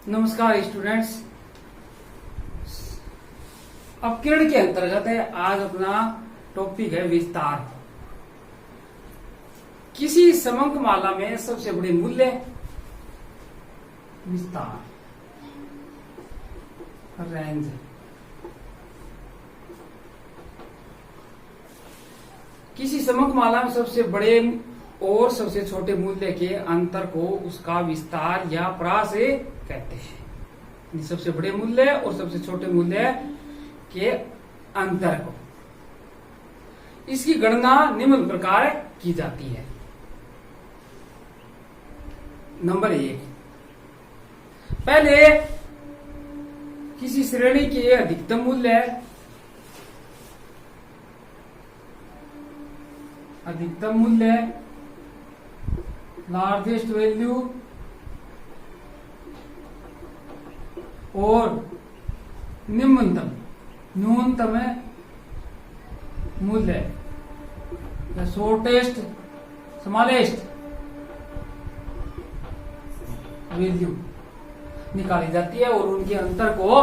नमस्कार स्टूडेंट्स। अपकिरण के अंतर्गत है आज अपना टॉपिक है विस्तार। किसी समंक माला में सबसे बड़े मूल्य विस्तार रेंज। किसी समंक माला में सबसे बड़े और सबसे छोटे मूल्य के अंतर को उसका विस्तार या प्रास कहते हैं। सबसे बड़े मूल्य और सबसे छोटे मूल्य के अंतर को इसकी गणना निम्न प्रकार की जाती है। नंबर 1, पहले किसी श्रेणी के अधिकतम मूल्य लार्जेस्ट वैल्यू और न्यूनतम मूल्य शॉर्टेस्ट स्मॉलेस्ट वैल्यू निकाली जाती है और उनके अंतर को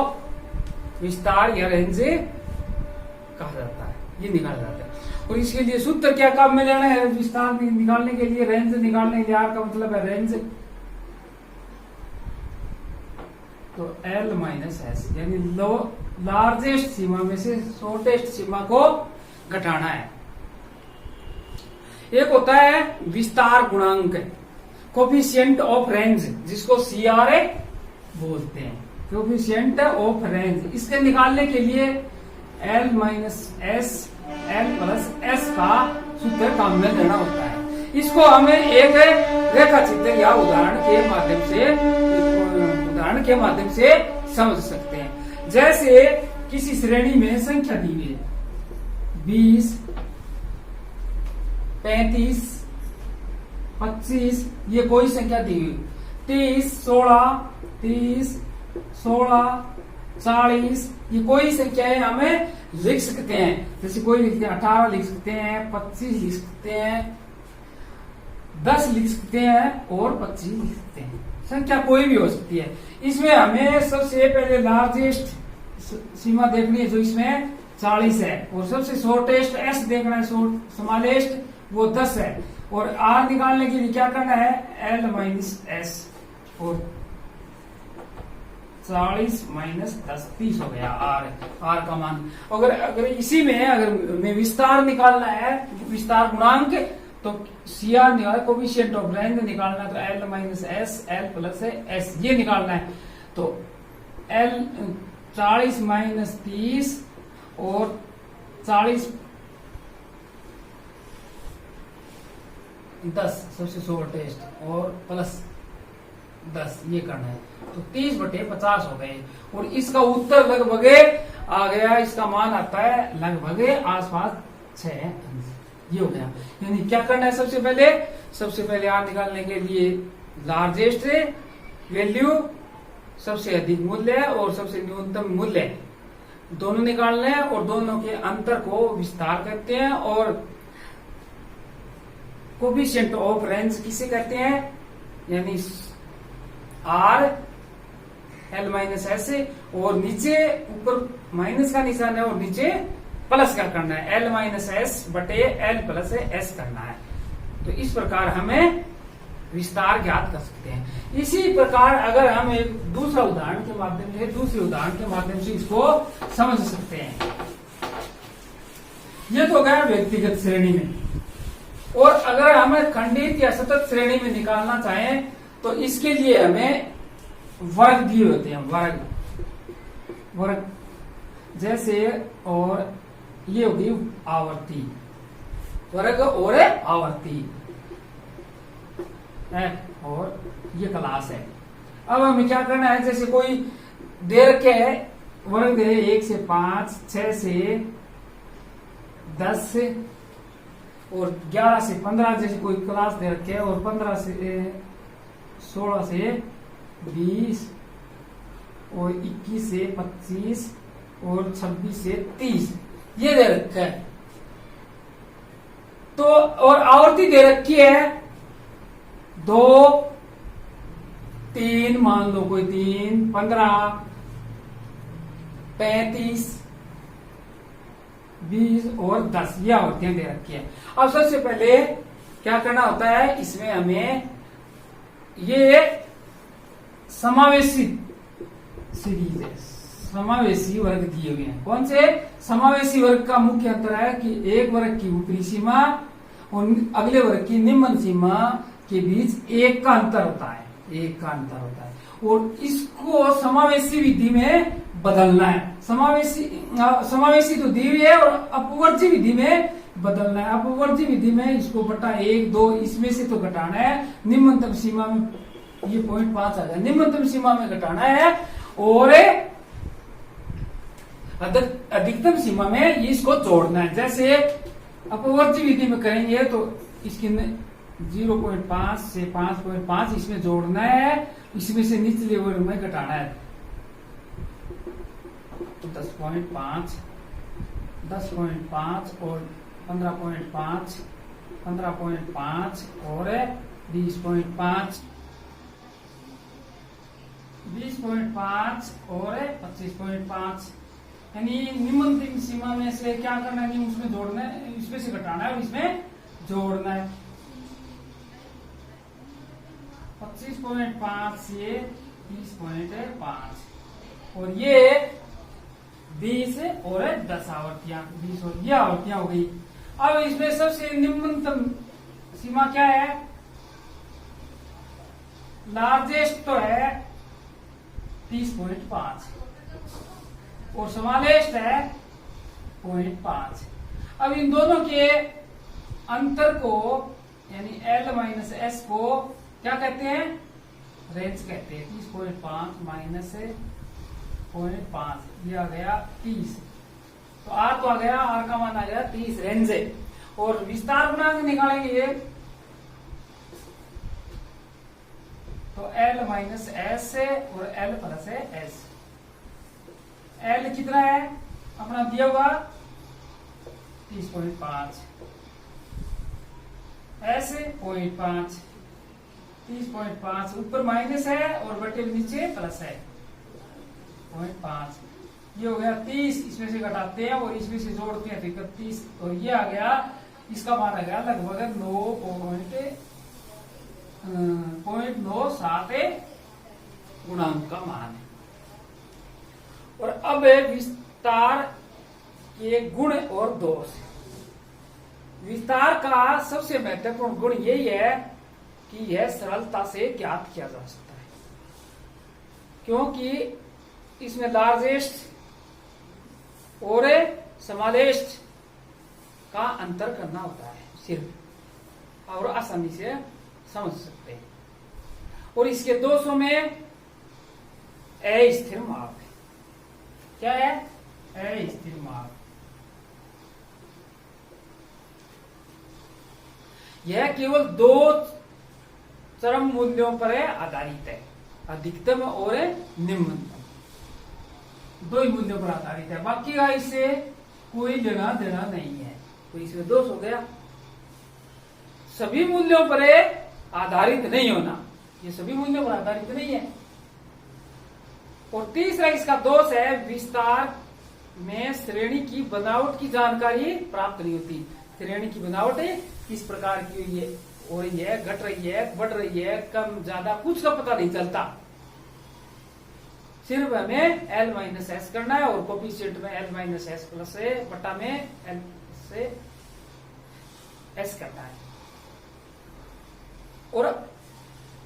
विस्तार या रेंज कहा जाता है। ये निकाला जाता है और इसके लिए सूत्र क्या काम में लेना है? विस्तार निकालने के लिए, रेंज निकालने के लिए आर का मतलब है रेंज, तो L माइनस एस यानी लार्जेस्ट सीमा में से शॉर्टेस्ट सीमा को घटाना है। एक होता है विस्तार गुणांक, कोफिशिएंट ऑफ रेंज, जिसको CR बोलते हैं, कोफिशिएंट ऑफ रेंज। इसके निकालने के लिए L minus S L plus S का सूत्र काम में लेना होता है। इसको हमें एक रेखा चित्र या उदाहरण के माध्यम से समझ सकते हैं। जैसे किसी श्रेणी में संख्या दी हुई है 20, 35, 25, ये कोई संख्या दी हुई, 30, 16, 40, ये कोई संख्या है, हमें लिख सकते हैं। जैसे कोई लिखते हैं 18 लिख सकते हैं, 25 लिख सकते हैं, 10 लिख सकते हैं और 25 लिख सकते हैं। संख्या कोई भी हो सकती है। इसमें हमें सबसे पहले लार्जेस्ट सीमा देखनी है जो इसमें 40 है, और सबसे शॉर्टेस्ट एस देखना है, स्मॉलेस्ट वो 10 है, और आर निकालने के लिए क्या करना है? L माइनस एस, और 40 माइनस 10 30 हो गया आर का मान। अगर इसी में अगर विस्तार निकालना है, विस्तार गुणांक, तो CR निकालना, कोफिशिएंट ऑफ रेंज निकालना, तो L minus S L plus S ये निकालना है। तो L 40 माइनस 30 और 40 10 सबसे शॉर्टेस्ट और प्लस 10 ये करना है, तो 30/50 हो गए। और इसका उत्तर लगभग आ गया, इसका मान आता है लगभग आसपास 6 ये हो गया। यानी क्या करना है? सबसे पहले आर निकालने के लिए लार्जेस्ट वैल्यू, सबसे अधिक मूल्य और सबसे न्यूनतम मूल्य दोनों निकालने हैं, और दोनों के अंतर को विस्तार कहते हैं। और कोफिशिएंट ऑफ रेंज किसे कहते हैं? यानी R L माइनस एस, और नीचे ऊपर माइनस का निशान है और नीचे प्लस का करना है, L माइनस एस बटे L प्लस एस करना है। तो इस प्रकार हमें विस्तार ज्ञात कर सकते हैं। इसी प्रकार अगर हम एक दूसरे उदाहरण के माध्यम से इसको समझ सकते हैं। ये तो गया व्यक्तिगत श्रेणी में, और अगर हमें खंडित या सतत श्रेणी में निकालना चाहें तो इसके लिए हमें वर्ग दिए होते हैं, वर्ग जैसे, और ये होगी आवर्ती, वर्ग और आवर्ती है, और ये क्लास है। अब हमें क्या करना है? जैसे कोई दे रखे है वर्ग दे 1 से 5, 6 से 10 और 11 से 15, जैसे कोई क्लास दे रखे है, और 15 से 16 से 20 और 21 से 25 और 26 से 30 ये दे रखा है। तो और आवर्ती दे रखी है 2, 3 मान लो, कोई 3, 15, 35, 20 और 10 ये आवृत्तियां दे रखी है। अब सबसे पहले क्या करना होता है, इसमें हमें ये समावेशी सीरीज है, समावेशी वर्ग दिए हुए हैं। कौन से समावेशी वर्ग का मुख्य अंतर है कि एक वर्ग की ऊपरी सीमा और अगले वर्ग की निम्न सीमा के बीच एक का अंतर होता है, एक का अंतर होता है, और इसको समावेशी विधि में बदलना है। समावेशी तो दी हुई है और अपवर्जी विधि में बदलना है। अपवर्जी विधि में इसको बटा 1, 2 इसमें से तो घटाना है, निम्नतम सीमा में ये 0.5 आ गया, निम्नतम सीमा में घटाना है और अधिकतम सीमा में इसको जोड़ना है। जैसे अपवर्जी विधि में करेंगे तो इसकी 0.5 से 5.5 इसमें जोड़ना है, इसमें से निचले वर्ग में घटाना है। तो 10.5, 10.5 और 15.5, 15.5 और 20.5, 20.5 और 25.5, यानी निम्नतम सीमा में से क्या करना है, उसमें जोड़ना है, इसमें से घटाना है और इसमें जोड़ना है। 25.5 से 30.5 और ये 20 और 10 आवृत्तियां, 20 और ये आवृत्तियां हो गई। अब इसमें सबसे निम्नतम सीमा क्या है, लार्जेस्ट तो है 30.5 और स्मॉलेस्ट है 0.5। अब इन दोनों के अंतर को यानी L माइनस एस को क्या कहते हैं, रेंज कहते हैं। 30.5 माइनस 0.5 ये आ गया 30, तो R तो आ गया, R का मान आ गया 30, रेंज है। और विस्तार गुणांक निकालेंगे तो L माइनस एस और L प्लस एस। L कितना है अपना दिया हुआ 30.5, S 0.5, 30.5 ऊपर माइनस है और बटे नीचे प्लस है 0.5। ये हो गया 30, इसमें से घटाते हैं और इसमें से जोड़ते हैं तो 31, और ये आ गया, इसका मान आ गया लगभग 0.97 गुणांक का मान है। और अब विस्तार के गुण और दोष। विस्तार का सबसे महत्वपूर्ण गुण यही है कि यह सरलता से ज्ञात किया जा सकता है, क्योंकि इसमें लार्जेस्ट और स्मॉलेस्ट का अंतर करना होता है सिर्फ, और आसानी से समझ सकते हैं। और इसके दोषों में अस्थिर माप है। क्या है अस्थिर माप? यह केवल 2 चरम मूल्यों पर आधारित है, अधिकतम और निम्नतम, 2 ही मूल्यों पर आधारित है, बाकी का इससे कोई लेना देना नहीं है। तो इसमें दोष हो गया, सभी मूल्यों पर आधारित नहीं होना, ये सभी मूल्यों पर आधारित नहीं है। और तीसरा इसका दोष है, विस्तार में श्रेणी की बनावट की जानकारी प्राप्त नहीं होती। श्रेणी की बनावट किस प्रकार की हो रही है, घट रही है, बढ़ रही है, कम ज्यादा, कुछ का पता नहीं चलता। सिर्फ हमें L माइनस एस करना है और कोफिशिएंट में L माइनस एस प्लस बटा में L से S करना है। और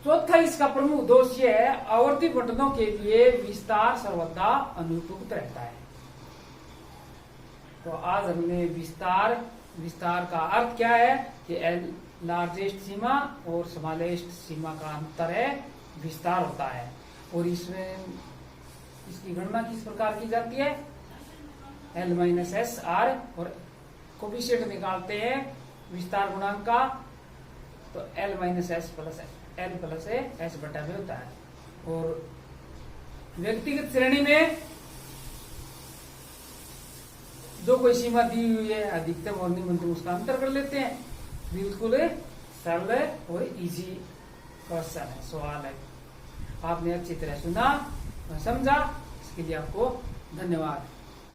चौथा इसका प्रमुख दोष ये है, आवर्ती बंटनों के लिए विस्तार सर्वदा अनुपयुक्त रहता है। तो आज हमने विस्तार का अर्थ क्या है कि लार्जेस्ट सीमा और स्मॉलेस्ट सीमा का अंतर है, विस्तार होता है। और इसमें इसकी गणना किस प्रकार की जाती है, L माइनस एस R, और कोफिशिएंट निकालते हैं विस्तार गुणांक का, तो L minus S plus L plus S बटा में होता है। और व्यक्तिगत श्रेणी में जो कोई सीमा दी हुई है, अधिकतम और निम्नतम, उसका अंतर कर लेते हैं। बिल्कुल सरल और इजी क्वेश्चन है, सवाल है। आपने अच्छी तरह सुना और समझा, इसके लिए आपको धन्यवाद।